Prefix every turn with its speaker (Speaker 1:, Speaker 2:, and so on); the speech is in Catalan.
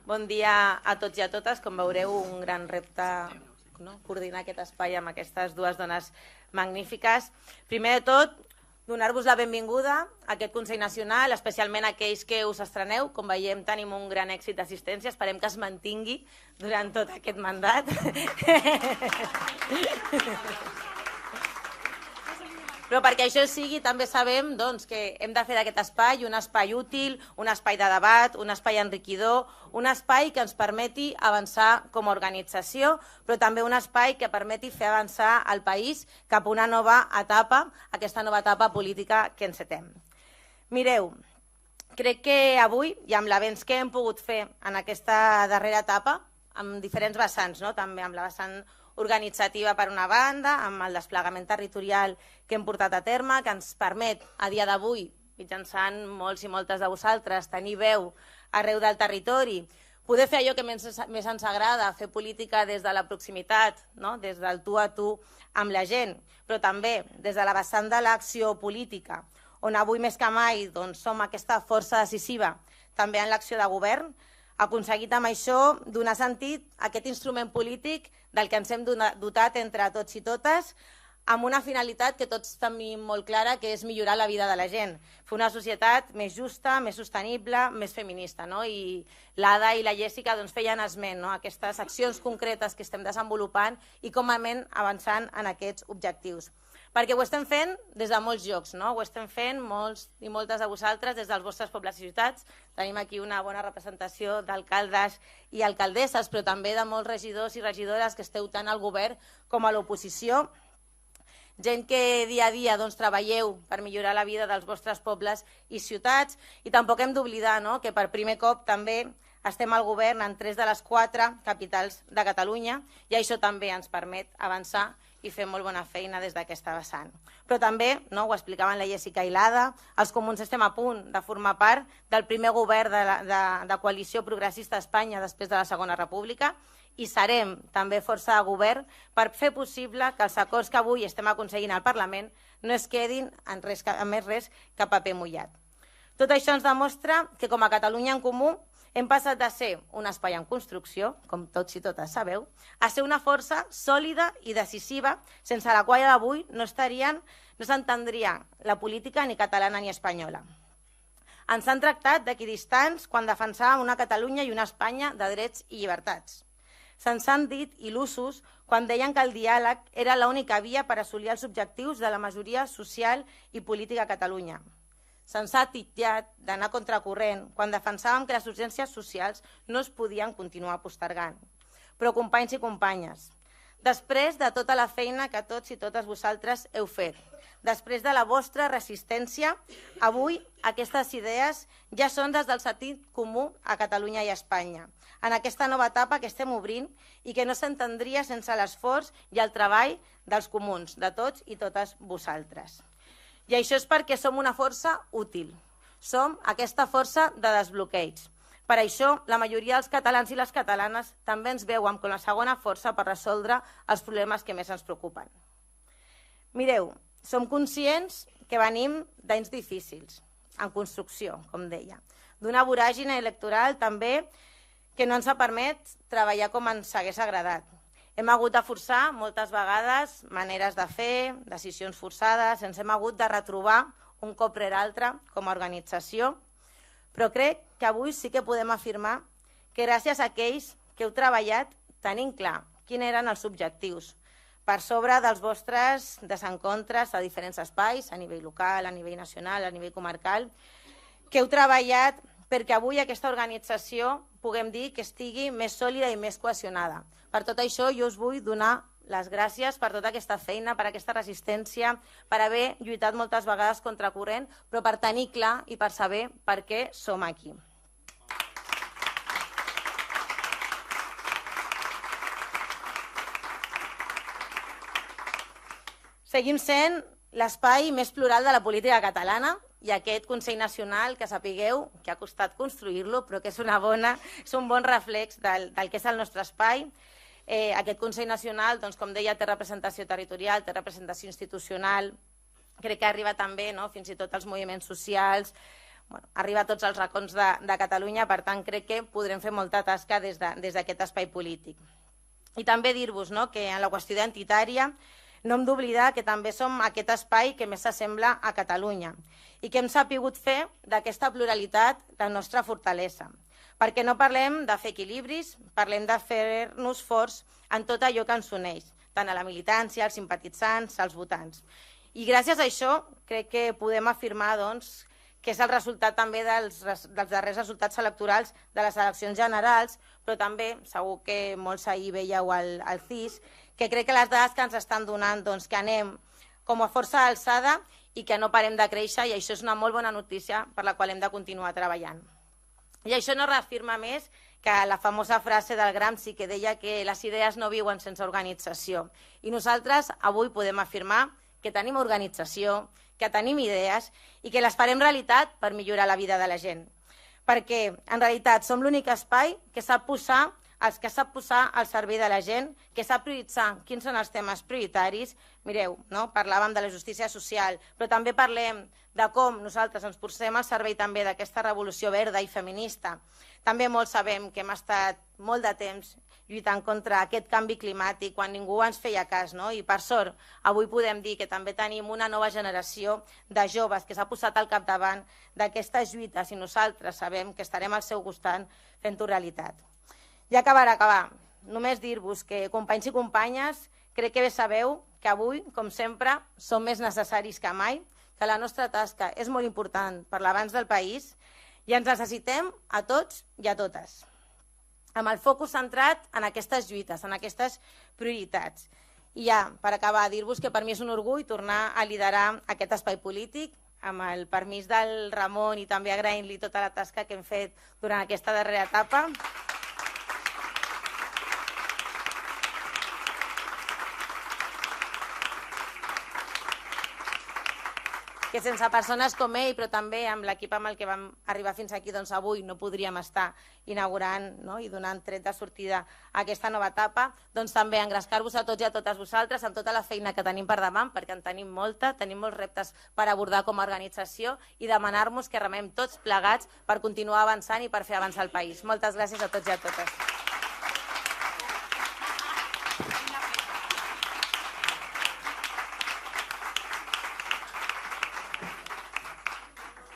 Speaker 1: Bon dia a tots i a totes. Com veureu, un gran repte coordinar aquest espai amb aquestes dues dones magnífiques. Primer de tot, donar-vos la benvinguda a aquest Consell Nacional, especialment a aquells que us estreneu. Com veiem, tenim un gran èxit d'assistència. Esperem que es mantingui durant tot aquest mandat. Però perquè això sigui, també sabem que hem de fer d'aquest espai un espai útil, un espai de debat, un espai enriquidor, un espai que ens permeti avançar com a organització, però també un espai que permeti fer avançar el país cap a una nova etapa, aquesta nova etapa política que encetem. Mireu, crec que avui, i amb l'avenç que hem pogut fer en aquesta darrera etapa, amb diferents vessants, també amb la vessant organitzativa per una banda, amb el desplegament territorial que hem portat a terme, que ens permet a dia d'avui, mitjançant molts i moltes de vosaltres, tenir veu arreu del territori, poder fer allò que més ens agrada, fer política des de la proximitat, des del tu a tu amb la gent, però també des de la vessant de l'acció política, on avui més que mai som aquesta força decisiva, també en l'acció de govern, aconseguit amb això donar sentit a aquest instrument polític del que ens hem dotat entre tots i totes, amb una finalitat que tots tenim molt clara, que és millorar la vida de la gent, fer una societat més justa, més sostenible, més feminista. I l'Ada i la Jèssica feien esment a aquestes accions concretes que estem desenvolupant i com anem avançant en aquests objectius. Perquè ho estem fent des de molts llocs, ho estem fent molts i moltes de vosaltres des dels vostres pobles i ciutats. Tenim aquí una bona representació d'alcaldes i alcaldesses, però també de molts regidors i regidores que esteu tant al govern com a l'oposició. Gent que dia a dia treballeu per millorar la vida dels vostres pobles i ciutats. I tampoc hem d'oblidar que per primer cop també estem al govern en 3 de les 4 capitals de Catalunya i això també ens permet avançar i fer molt bona feina des d'aquesta vessant. Però també, ho explicaven la Jèssica i l'Ada, els comuns estem a punt de formar part del primer govern de coalició progressista a Espanya després de la Segona República i serem també força de govern per fer possible que els acords que avui estem aconseguint al Parlament no es quedin en més res que paper mullat. Tot això ens demostra que com a Catalunya en Comú hem passat de ser un espai en construcció, com tots i totes sabeu, a ser una força sòlida i decisiva, sense la qual avui no s'entendria la política ni catalana ni espanyola. Ens han tractat d'equidistants quan defensàvem una Catalunya i una Espanya de drets i llibertats. Se'ns han dit il·lusos quan deien que el diàleg era l'única via per assolir els objectius de la majoria social i política a Catalunya. Se'ns ha titllat d'anar contracorrent quan defensàvem que les urgències socials no es podien continuar postergant. Però, companys i companyes, després de tota la feina que tots i totes vosaltres heu fet, després de la vostra resistència, avui aquestes idees ja són des del sentit comú a Catalunya i a Espanya, en aquesta nova etapa que estem obrint i que no s'entendria sense l'esforç i el treball dels comuns, de tots i totes vosaltres. I això és perquè som una força útil. Som aquesta força de desbloqueig. Per això, la majoria dels catalans i les catalanes també ens veuen com la segona força per resoldre els problemes que més ens preocupen. Mireu, som conscients que venim d'anys difícils, en construcció, com deia, d'una voràgine electoral també que no ens ha permès treballar com ens hagués agradat. Hem hagut de forçar moltes vegades maneres de fer, decisions forçades, ens hem hagut de retrobar un cop rere altre com a organització, però crec que avui sí que podem afirmar que gràcies a aquells que heu treballat tenint clar quins eren els objectius, per sobre dels vostres desencontres a diferents espais, a nivell local, a nivell nacional, a nivell comarcal, que heu treballat perquè avui aquesta organització puguem dir que estigui més sòlida i més cohesionada. Per tot això jo us vull donar les gràcies per tota aquesta feina, per aquesta resistència, per haver lluitat moltes vegades contra corrent, però per tenir clar i per saber per què som aquí. Seguim sent l'espai més plural de la política catalana i aquest Consell Nacional, que sapigueu que ha costat construir-lo, però que és un bon reflex del que és el nostre espai. Aquest Consell Nacional, com deia, té representació territorial, té representació institucional, crec que arriba també fins i tot als moviments socials, arriba a tots els racons de Catalunya, per tant crec que podrem fer molta tasca des d'aquest espai polític. I també dir-vos que en la qüestió identitària no hem d'oblidar que també som aquest espai que més s'assembla a Catalunya i que hem sapigut fer d'aquesta pluralitat la nostra fortalesa, perquè no parlem de fer equilibris, parlem de fer-nos forts en tot allò que ens uneix, tant a la militància, als simpatitzants, als votants. I gràcies a això crec que podem afirmar que és el resultat també dels darrers resultats electorals de les eleccions generals, però també, segur que molts ahir veieu al CIS, que crec que les dades que ens estan donant que anem com a força alçada i que no parem de créixer, i això és una molt bona notícia per la qual hem de continuar treballant. I això no reafirma més que la famosa frase del Gramsci que deia que les idees no viuen sense organització. I nosaltres avui podem afirmar que tenim organització, que tenim idees i que les farem realitat per millorar la vida de la gent. Perquè, en realitat, som l'únic espai que sap posar al servei de la gent, que sap prioritzar quins són els temes prioritaris. Mireu, parlàvem de la justícia social, però també parlem de com nosaltres ens posem al servei també d'aquesta revolució verda i feminista. També molts sabem que hem estat molt de temps lluitant contra aquest canvi climàtic quan ningú ens feia cas, i per sort avui podem dir que també tenim una nova generació de joves que s'ha posat al capdavant d'aquestes lluites i nosaltres sabem que estarem al seu costat fent-ho realitat. Ja acabar. Només dir-vos que, companys i companyes, crec que bé sabeu que avui, com sempre, som més necessaris que mai, que la nostra tasca és molt important per l'avanç del país i ens necessitem a tots i a totes, amb el focus centrat en aquestes lluites, en aquestes prioritats. I ja, per acabar, dir-vos que per mi és un orgull tornar a liderar aquest espai polític, amb el permís del Ramon i també agraint-li tota la tasca que hem fet durant aquesta darrera etapa. Que sense persones com ell, però també amb l'equip amb el que vam arribar fins aquí, avui no podríem estar inaugurant i donant tret de sortida a aquesta nova etapa. També engrescar-vos a tots i a totes vosaltres amb tota la feina que tenim per davant, perquè en tenim molta, tenim molts reptes per abordar com a organització i demanar-nos que remem tots plegats per continuar avançant i per fer avançar el país. Moltes gràcies a tots i a totes.